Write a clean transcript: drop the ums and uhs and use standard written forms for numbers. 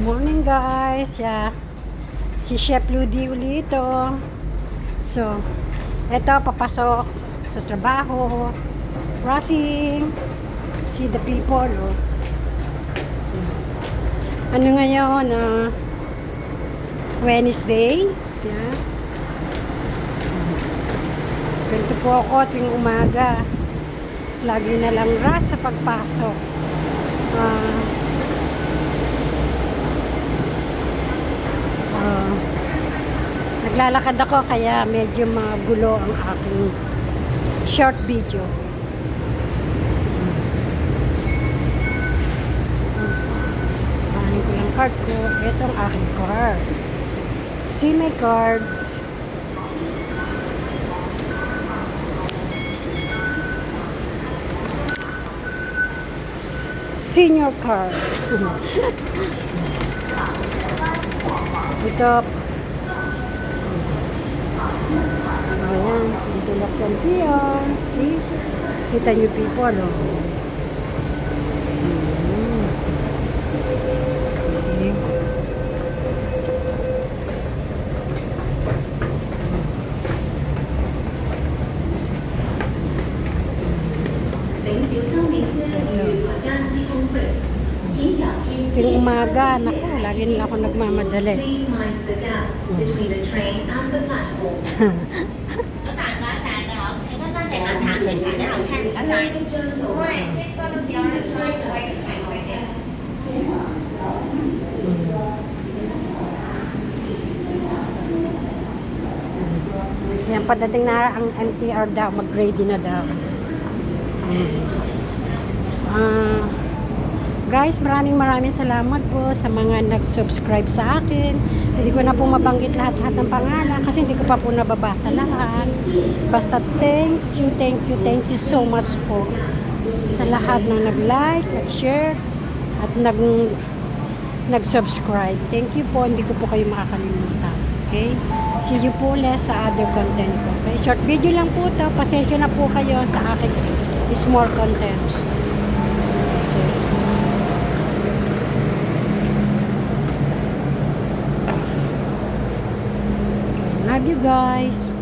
Morning guys, si Chef Ludi ulit ito. So, eto papasok sa trabaho, rushing, see the people. Ano ngayon, Wednesday, ganito po ako tuwing umaga, lagi na lang rush sa pagpasok. Naglalakad ako kaya medyo magulo ang aking short video. Pahanin ko yung card ko. Ito ang aking card. See my cards. Senior card. Ito. Ayan, dito laksan piyon. See? Kita nyo people, See? Tuwing umaga, naku, lagi nila ako nagmamadali. Yan, padating na ang MTR daw, mag-ready na daw. Guys, maraming salamat po sa mga nag-subscribe sa akin. Hindi ko na po mabanggit lahat ng pangalan kasi hindi ko pa po nababasa lahat. Basta thank you so much po sa lahat na nag-like, nag-share, at nag-subscribe. Thank you po, hindi ko po kayo makakalimutan. Okay? See you po ulit sa other content ko. Okay? Short video lang po ito. Pasensya na po kayo sa aking small content. Love you guys.